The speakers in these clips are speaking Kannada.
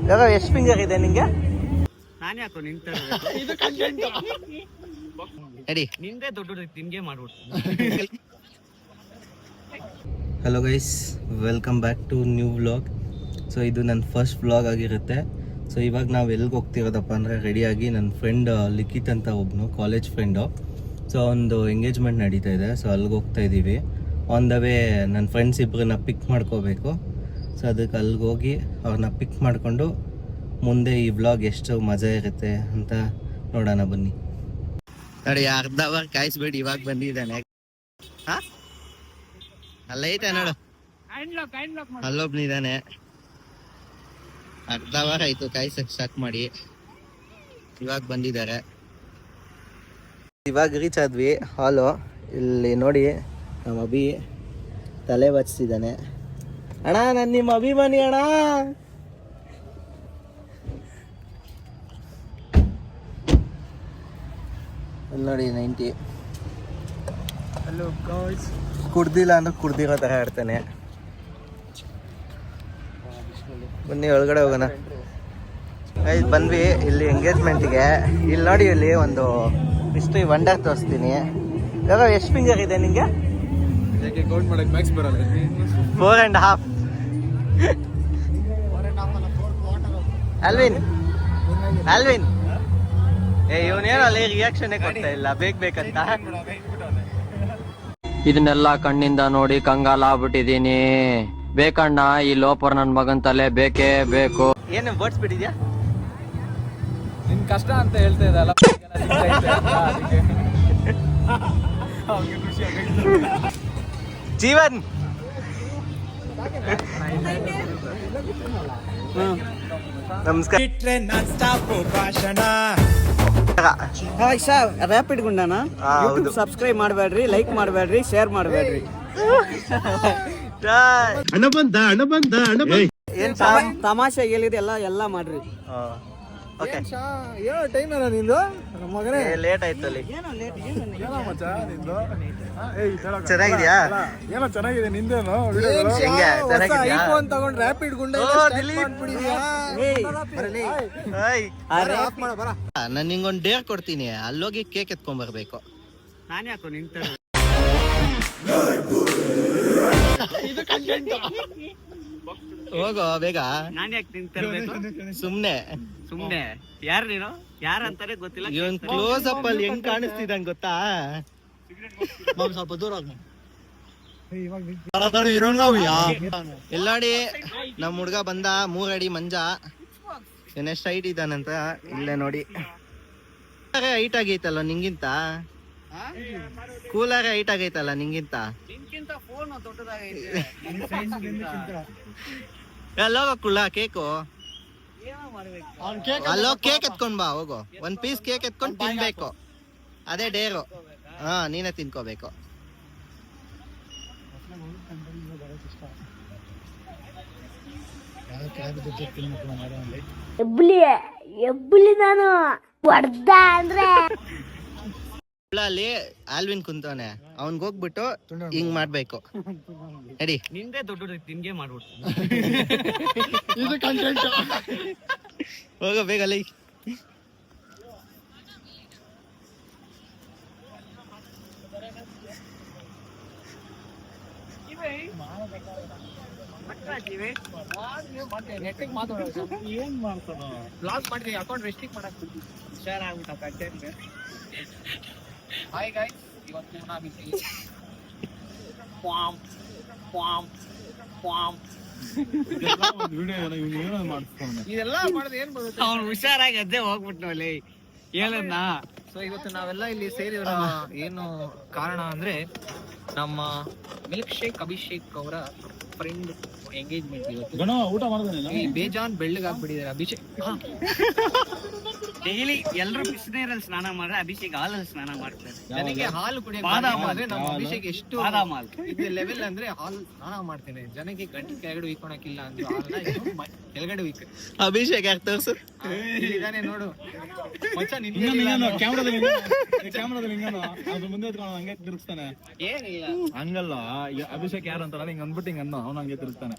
ಇವಾಗ ಎಷ್ಟು ಫಿಂಗರ್ ಇದೆ ನಿಂಗೆ? ನಾನೇ ಹಾಕೋ ನಿಂತ ರೆಡಿ. ನಿಂದೆ ದೊಡ್ಡದು ನಿನ್ಗೆ ಮಾಡ್ಬಿಟ್ಟು. Hello guys, welcome back to new vlog. So ಇದು ನನ್ನ ಫಸ್ಟ್ ವ್ಲಾಗ್ ಆಗಿರುತ್ತೆ. ಸೊ ಇವಾಗ ನಾವು ಎಲ್ಲಿಗೆ ಹೋಗ್ತಿರೋದಪ್ಪ ಅಂದರೆ ರೆಡಿಯಾಗಿ ನನ್ನ ಫ್ರೆಂಡ್ ಲಿಖಿತ್ ಅಂತ ಒಬ್ಬನು ಕಾಲೇಜ್ ಫ್ರೆಂಡು. ಸೊ ಒಂದು ಎಂಗೇಜ್ಮೆಂಟ್ ನಡೀತಾ ಇದೆ. ಸೊ ಅಲ್ಲಿಗೆ ಹೋಗ್ತಾ ಇದ್ದೀವಿ. ಆನ್ ದ ವೇ ನನ್ನ ಫ್ರೆಂಡ್ಸ್ ಇಬ್ಬರನ್ನ ಪಿಕ್ ಮಾಡ್ಕೋಬೇಕು. ಸೊ ಅದಕ್ಕೆ ಅಲ್ಲಿಗೆ ಹೋಗಿ ಅವ್ರನ್ನ ಪಿಕ್ ಮಾಡಿಕೊಂಡು ಮುಂದೆ ಈ ವ್ಲಾಗ್ ಎಷ್ಟು ಮಜಾ ಇರುತ್ತೆ ಅಂತ ನೋಡೋಣ ಬನ್ನಿ. ನೋಡಿ, ಅರ್ಧ ಅವರ್ ಕಾಯಿಸ್ಬೇಡಿ, ಇವಾಗ ಬಂದಿದ್ದಾನೆ. ಹಾಂ, ಅಲ್ಲ ಐತೆ ನೋಡು, ಅಲ್ಲೊಬ್ನಿದ್ದಾನೆ. ಅರ್ಧ ಅವರ್ ಆಯ್ತು ಕಾಯಿಸಕ್ಕೆ ಸ್ಟಾರ್ಟ್ ಮಾಡಿ, ಇವಾಗ ಬಂದಿದ್ದಾರೆ. ಇವಾಗ ರೀಚ್ ಆದ್ವಿ ಹಾಲು. ಇಲ್ಲಿ ನೋಡಿ, ನಮ್ಮ ಅಭಿ ತಲೆ ಬಚ್ಚಿದ್ದಾನೆ. ಅಣ್ಣ, ನಾನು ನಿಮ್ಮ ಅಭಿಮಾನಿ ಅಣ್ಣ. ಅಲ್ಲಿ ನೋಡಿ 90. Hello guys. ಕುಡ್ದಿಲ್ಲ ಅಂದ್ರೆ ಕುಡ್ದಿರೋ ಥರ ಆಡ್ತಾನೆ. ಬನ್ನಿ ಒಳಗಡೆ ಹೋಗೋಣ. ಬಂದ್ವಿ ಇಲ್ಲಿ ಎಂಗೇಜ್ಮೆಂಟಿಗೆ. ಇಲ್ಲಿ ನೋಡಿ, ಇಲ್ಲಿ ಒಂದು ಮಿಸ್ಟ್ರಿ ವಂಡರ್ ತೋರಿಸ್ತೀನಿ. ಇವಾಗ ಎಷ್ಟು ಫಿಂಗರ್ ಇದೆ ನಿಂಗೆ? 4.5. ಅಲ್ವಿನ್ ಇವನೇನೋ ಅಲ್ಲಿ ರಿಯಾಕ್ಷನ್ ಕೊಡ್ತಾ ಇಲ್ಲ, ಬೇಕಂತ. ಇದನ್ನೆಲ್ಲ ಕಣ್ಣಿಂದ ನೋಡಿ ಕಂಗಾಲಾಗ್ಬಿಟ್ಟಿದೀನಿ. ಬೇಕಣ್ಣ, ಈ ಲೋಪರ್ ನನ್ ಮಗನ್ ತಲೆ ಬೇಕೇ ಬೇಕು. ಏನು ಬೋಡ್ಸ್ಬಿಟ್ಟಿದ್ಯಾ? ನಿನ್ ಕಷ್ಟ ಅಂತ ಹೇಳ್ತಾ ಇದ್ದಲ್ಲ ಜೀವನ್. ನಮಸ್ಕಾರ. ರ್ಯಾಪಿಡ್ ಗುಂಡನ ಯೂಟ್ಯೂಬ್ ಸಬ್ಸ್ಕ್ರೈಬ್ ಮಾಡಬೇಡ್ರಿ, ಲೈಕ್ ಮಾಡಬೇಡ್ರಿ, ಶೇರ್ ಮಾಡಬೇಡ್ರಿ. ಏನ್ ತಮಾಷೆ ಹೇಳಿದೆ ಎಲ್ಲ ಮಾಡ್ರಿ. ಟೈಮ್ ಏನೋ ನಿಂದು ಮಗನೇ, ಲೇಟ್ ಆಯ್ತು ಅಲ್ಲಿ. ಚೆನ್ನಾಗಿದ್ಯಾ? ಏನೋ ಚೆನ್ನಾಗಿದೆ ನಿಂದೇನು. ಹೆಂಗೆ ಚೆನ್ನಾಗಿದ್ಯಾ? ಐಫೋನ್ ತಗೊಂಡು ರ್ಯಾಪಿಡ್ ಗುಂಡ ನಾನು ನಿಂಗೊಂದು ಡೇರ್ ಕೊಡ್ತೀನಿ, ಅಲ್ಲೋಗಿ ಕೇಕ್ ಎತ್ಕೊಂಡ್ ಬರ್ಬೇಕು. ನಾನೇ ಹಾಕೋ ನಿಂತ ಹೋಗೋ ಬೇಗ. ನಾನೇ ಯಾಕೆ ನಿಂತಿರ್ಬೇಕು? ಸುಮ್ನೆ ಯಾರು ನೀನು? ಯಾರಂತಾನೆ ಗೊತ್ತಿಲ್ಲ. ಇವನ್ ಕ್ಲೋಸ್ ಅಪ್ ಅಲ್ಲಿ ಹೆಂಗ್ ಕಾಣಿಸ್ತಿದಂಗ್ ಗೊತ್ತಾ? ಸ್ವಲ್ಪ ದೂರ ಎಲ್ಲ ನೋಡಿ, ನಮ್ ಹುಡ್ಗ ಬಂದ. 3 ಅಡಿ ಮಂಜ. ಎಷ್ಟು ಹೈಟ್ ಇದ್ದಾನಂತ ಇಲ್ಲೇ ನೋಡಿ. ಹೈಟ್ ಆಗೈತಲ್ಲ ನಿಂಗಿಂತ. ಕೂಲರ್ ಹೈಟ್ ಆಗೈತಲ್ಲ ನಿಂಗಿಂತ. ಎಲ್ಲೋಗ ಕುಳ್ಳ ಕೇಕು. ಅಲ್ಲೋ ಕೇಕ್ ಎತ್ಕೊಂಡ್ ಬಾ, ಹೋಗು. 1 ಪೀಸ್ ಕೇಕ್ ಎತ್ಕೊಂಡ್ ತಿನ್ಬೇಕು. ಅದೇ ಡೇರು. ಹಾ, ನೀನೇ ತಿನ್ಕೋಬೇಕು. ಎಬ್ಬುಲಿ ನಾನು ಹೊಡ್ದ ಅಂದ್ರೆ ಅಲ್ಲಿ ಆಲ್ವಿನ್ ಕುಂತವನೆ, ಅವನ್ಗೆ ಹೋಗ್ಬಿಟ್ಟು ಹಿಂಗ್ ಮಾಡ್ಬೇಕು. ನಡಿ, ನಿಂದೆ ದೊಡ್ಡದು ನಿನ್ಗೆ ಮಾಡ್ಬಿಟ್ಟು. ಹೋಗ ಬೇಗ ಅಲ್ಲಿ. ಏನ್ ಮಾಡ್ತಾನ ಬ್ಲಾಗ್ ಮಾಡ್ತೀವಿ, ಅಕೌಂಟ್ ರೆಸ್ಟ್ರಿಕ್ಟ್ ಮಾಡಕ್ ಶೇರ್ ಆಗ್ಬಿಟ್ಟ ಕಂಟೆಂಟ್. ಹಾಯ್ ಗೈಸ್, ಇವತ್ತು ನಾವು ಇದೆಲ್ಲ ಮಾಡೋದು ಏನ್ ಬರುತ್ತೆ. ಅವ್ನು ಹುಷಾರಾಗಿ ಅದೇ ಹೋಗ್ಬಿಟ್ನು ಅಲ್ಲಿ ಹೇಳದ್ನ. ಸೊ ಇವತ್ತು ನಾವೆಲ್ಲ ಇಲ್ಲಿ ಸೇರಿರೋ ಏನು ಕಾರಣ ಅಂದ್ರೆ, ನಮ್ಮ ಮಿಲ್ಕ್ ಶೇಕ್ ಅಭಿಷೇಕ್ ಅವರ ಫ್ರೆಂಡ್ ಎಂಗೇಜ್ಮೆಂಟ್. ಇವತ್ತು ಊಟ ಮಾಡಿದ್ರೆ ಬೇಜಾನ್ ಬೆಳ್ಳಗಾಗ್ಬಿಟ್ಟಿದ್ದಾರೆ ಅಭಿಷೇಕ್. ಡೈಲಿ ಎಲ್ಲರೂ ಬಿಸಿನೀರಲ್ಲಿ ಸ್ನಾನ ಮಾಡ್ರೆ ಅಭಿಷೇಕ್ ಹಾಲಲ್ಲಿ ಸ್ನಾನ ಮಾಡ್ತಾರೆ. ಜನಕ್ಕೆ ಹಾಲು ಕುಡಿಯೋಕೆ ನಮ್ಮ ಅಭಿಷೇಕ್ ಎಷ್ಟು ಇದು ಲೆವೆಲ್ ಅಂದ್ರೆ ಹಾಲು ಸ್ನಾನ ಮಾಡ್ತೇನೆ. ಜನಕ್ಕೆ ಗಂಟೆ ಕೆಳಗಡೆ ಉಯ್ಕೊಳಕಿಲ್ಲ ಅಂದ್ರೆ ಹಾಲನ್ನ ಕೆಳಗಡೆ ಉಯ್ಕ. ಅಭಿಷೇಕ್ ಯಾಕೆ ತೋರ್ಸು, ಇದಾನೆ ನೋಡು ಮಚ್ಚ. ಕ್ಯಾಮ್ರಾದಲ್ಲಿ ಮುಂದೆ ಹಂಗೆ ತಿರುಗಿಸ್ತಾನೆ. ಏನಿಲ್ಲ ಹಂಗಲ್ಲ, ಅಭಿಷೇಕ್ ಯಾರು ಅಂತಾರ ಹಿಂಗ ಅಂದ್ಬಿಟ್ಟು ಹಿಂಗ ಅನ್ನೋ ಅವ್ನು ಹಂಗೆ ತಿರುಗ್ತಾನೆ.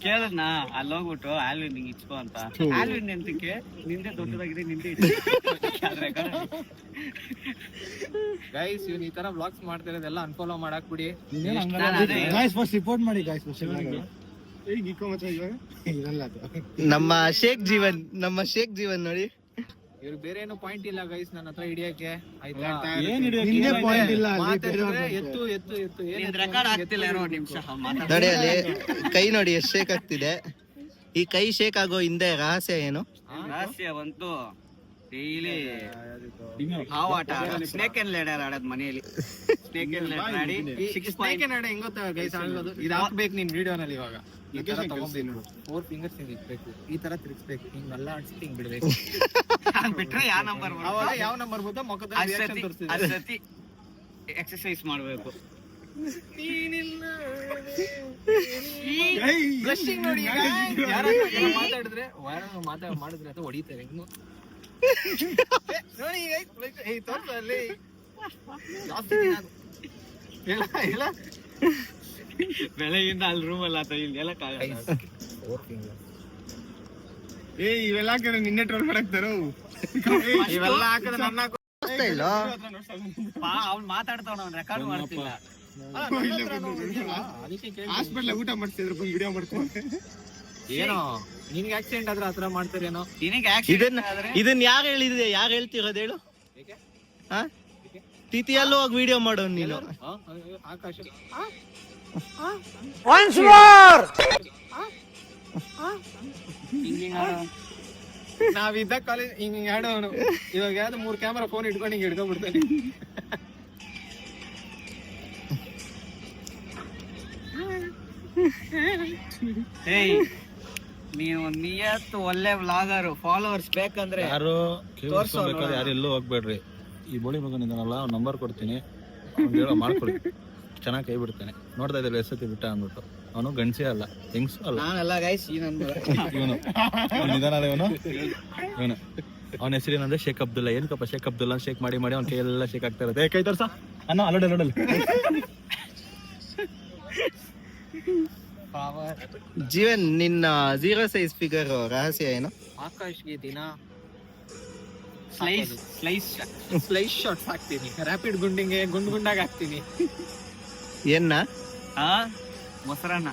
ಕೇಳದ್ನ ಅಲ್ಲಿ ಹೋಗ್ಬಿಟ್ಟು ಆಲ್ವಿನ್ ನಿಂಗೆ ಇಚ್ಕೋ ಅಂತ ಆಲ್ವಿನ್ ಎಂತಕ್ಕೆ ನಿಂದೆ ದೊಡ್ಡದಾಗಿದೆ ನಿಂದೆ ಗೈಸ್ ಇವ್ನು ಈ ತರ ಬ್ಲಾಗ್ಸ್ ಮಾಡ್ತಾ ಇರೋದೆಲ್ಲ ಅನ್ಫಾಲೋ ಮಾಡಕ್ ಬಿಡಿ. ಗಾಯ್ಸ್ ಫಸ್ಟ್ ರಿಪೋರ್ಟ್ ಮಾಡಿ ಗಾಯ್ಸ್ ಫಸ್ಟ್ ಈಗ ಇಕೋ ಮಚ್ಚ ಇವಾಗ ಇರಲ್ಲ ಅದು. ನಮ್ಮ ಶೇಖ್ ಜೀವನ್ ನೋಡಿ. ಇವ್ರು ಬೇರೆ ಏನೋ ಪಾಯಿಂಟ್ ಇಲ್ಲ ಗೈಸ್ ನನ್ನ ಹತ್ರ ಹಿಡಿಯಕ್ಕೆ ಆಯ್ತಾ. ನಿಂಗೆ ಪಾಯಿಂಟ್ ಇಲ್ಲ ಮಾತಾಡಿದ್ರೆ ಎತ್ತು ರೆಕಾರ್ಡ್ ಆಗ್ತಿಲ್ಲ ಏನೋ ನಿಮಿಷ ನೋಡಿ ಅಲ್ಲಿ ಕೈ ನೋಡಿ ಎಷ್ಟು ಶೇಕ್ ಆಗ್ತಿದೆ. ಈ ಕೈ ಶೇಕ್ ಆಗೋ ಹಿಂದೆ ರಹಸ್ಯ ಏನು? ರಹಸ್ಯ ಬಂತು ಡೈಲಿ ಹಾವಾಟ ಸ್ನೇಕ್ ಅಂಡ್ ಲೇಡರ್ ಆಡೋದು ಮನೆಯಲ್ಲಿ. ಸ್ನೇಕ್ ಅಂಡ್ ಲೇಡರ್ ಆಡಿ ಸ್ನೇಕ್ ಅಂಡ್ ಲೇಡರ್ ಹೆಂಗ್ ಗೊತ್ತಾ ಗೈಸ್ ಆಡೋದು? ಇದು ಹಾಕ್ಬೇಕು ನಿನ್ ವಿಡಿಯೋನಲ್ಲಿ ಇವಾಗ. ಈ ತರ ತಗೊಂಡ್ಬಿಡು 4 ಫಿಂಗರ್ಸ್ ಹಿಂಗ್ ಇಟ್ಬೇಕು, ಈ ತರ ತಿರ್ಗಿಸ್ಬೇಕು, ಹಿಂಗೆಲ್ಲ ಆಡ್ಸಿ ಹಿಂಗ್ ಬಿಡ್ಬೇಕು. ಬಿಟ್ರೆ ಯಾವ ನಂಬರ್ ಅವಾಗ ಯಾವ ನಂಬರ್ ಬರ್ತೋ ಮುಖದಲ್ಲಿ ರಿಯಾಕ್ಷನ್ ತೋರಿಸ್ತಿದೆ. ಅಸತಿ ಎಕ್ಸರ್ಸೈಸ್ ಮಾಡಬೇಕು. ಬ್ಲಶಿಂಗ್ ನೋಡಿ ಯಾರಾದ್ರೂ ಮಾತಾಡಿದ್ರೆ ಮಾಡಿದ್ರೆ ಅಥವಾ ಹೊಡಿತಾರೆ ಇನ್ನು ನೋಡಿ ತೋರ್ಸ ಅಲ್ಲಿ ಜಾಸ್ತಿ ಹೇಳ ಬೆಳಗಿಂದ ಅಲ್ಲಿ ರೂಮ್ ಅಲ್ಲ ಆತ ಇಲ್ಲಿ ಎಲ್ಲ ಇವೆಲ್ಲ ಹಾಕಿದ್ರೆ ನಿನ್ನೆ ಟ್ರೋಲ್ ಮಾಡಾಕ್ತಾರೋ ಇವೆಲ್ಲ ಹಾಕಿದ್ರೆ ನನ್ನ ಇಲ್ಲ ಅವ್ನು ಮಾತಾಡ್ತಾವ ಅವ್ನು ರೆಕಾರ್ಡ್ ಮಾಡ್ತಿಲ್ಲ. ಹಾಸ್ಪಿಟ್ಲ್ ಊಟ ಮಾಡ್ತಿದ್ರು ಬಂದು ವಿಡಿಯೋ ಮಾಡ್ಕೊಂಡು ಏನೋ ನಿನ್ಗೆ ಆಕ್ಸಿಡೆಂಟ್ ಆದ್ರೆ ಆತರ ಮಾಡ್ತಾರೇನೋ. ಇದನ್ನ ಯಾರು ಹೇಳ್ತಿರೋದು ಹೇಳು? ತಿಥಿಯಲ್ಲೂ ಹೋಗಿ ವಿಡಿಯೋ ಮಾಡೋನು ನೀನು. ಆಕಾಶ ನಾವಿದ್ದ ಕಾಲೇಜ್ ಹಿಂಗ್ ಆಡೋನು. ಇವಾಗ ಯಾವ್ದು 3 ಕ್ಯಾಮರಾ ಫೋನ್ ಇಟ್ಕೊಂಡು ಹಿಂಗ್ ಹಿಡ್ಕೊಂಡ್ಬಿಡ್ತಾನೆ. ನೀವು ನಿಯತ್ ಒಳ್ಳೆ ವ್ಲಾಗರ್ ಫಾಲೋವರ್ಸ್ ಬೇಕಂದ್ರೆ ಯಾರು ಯಾರೆಲ್ಲೂ ಹೋಗ್ಬೇಡ್ರಿ. ಈ ಬೋಳಿ ಮಗನಿದ್ದಾನಲ್ಲ ನಂಬರ್ ಕೊಡ್ತೀನಿ, ಮಾಡ್ಕೊಡಿ, ಚೆನ್ನಾಗಿ ಕೈ ಬಿಡ್ತಾನೆ. ನೋಡ್ತಾ ಇದ್ದಾರೆ ಎಷ್ಟೊತ್ತಿ ಬಿಟ್ಟ ಅಂದ್ಬಿಟ್ಟು. ಅವನು ಗಂಡಸೇ ಅಲ್ಲ, ಹೆಂಗ್ಸು ಅಲ್ಲ. ನಾನಲ್ಲ ಗೈಸ್ ಇವನು ನಿಧಾನಲ್ಲ ಇವನು ಅವನ ಹೆಸರೇನಂದ್ರೆ ಶೇಖ್ ಅಬ್ದುಲ್ಲಾ. ಏನಕ್ಕಪ್ಪ ಶೇಖ್ ಅಬ್ದುಲ್ಲಾ ಶೇಕ್ ಮಾಡಿ ಅವ್ನ ಕೈ ಎಲ್ಲ ಶೇಕ್ ಆಗ್ತಾ ಇರುತ್ತೆ. ಕೈ ತೋರ್ಸ ಅನ್ನ ಅಲ್ಲೋಡಲ್ ಜೀವನ್ ನಿನ್ನ 0 ಸೈಜ್ ಫಿಗರ್ ರಹಸ್ಯ ಏನು? ಆಕಾಶ್ಗೆ ದಿನ ಸ್ಲೈಸ್ ಶಾಟ್ಸ್ ಹಾಕ್ತೀನಿ, ರ್ಯಾಪಿಡ್ ಗುಂಡಿಗೆ ಗುಂಡಾಗ ಹಾಕ್ತೀನಿ. ಏನ್ನ ಮೊಸರನ್ನ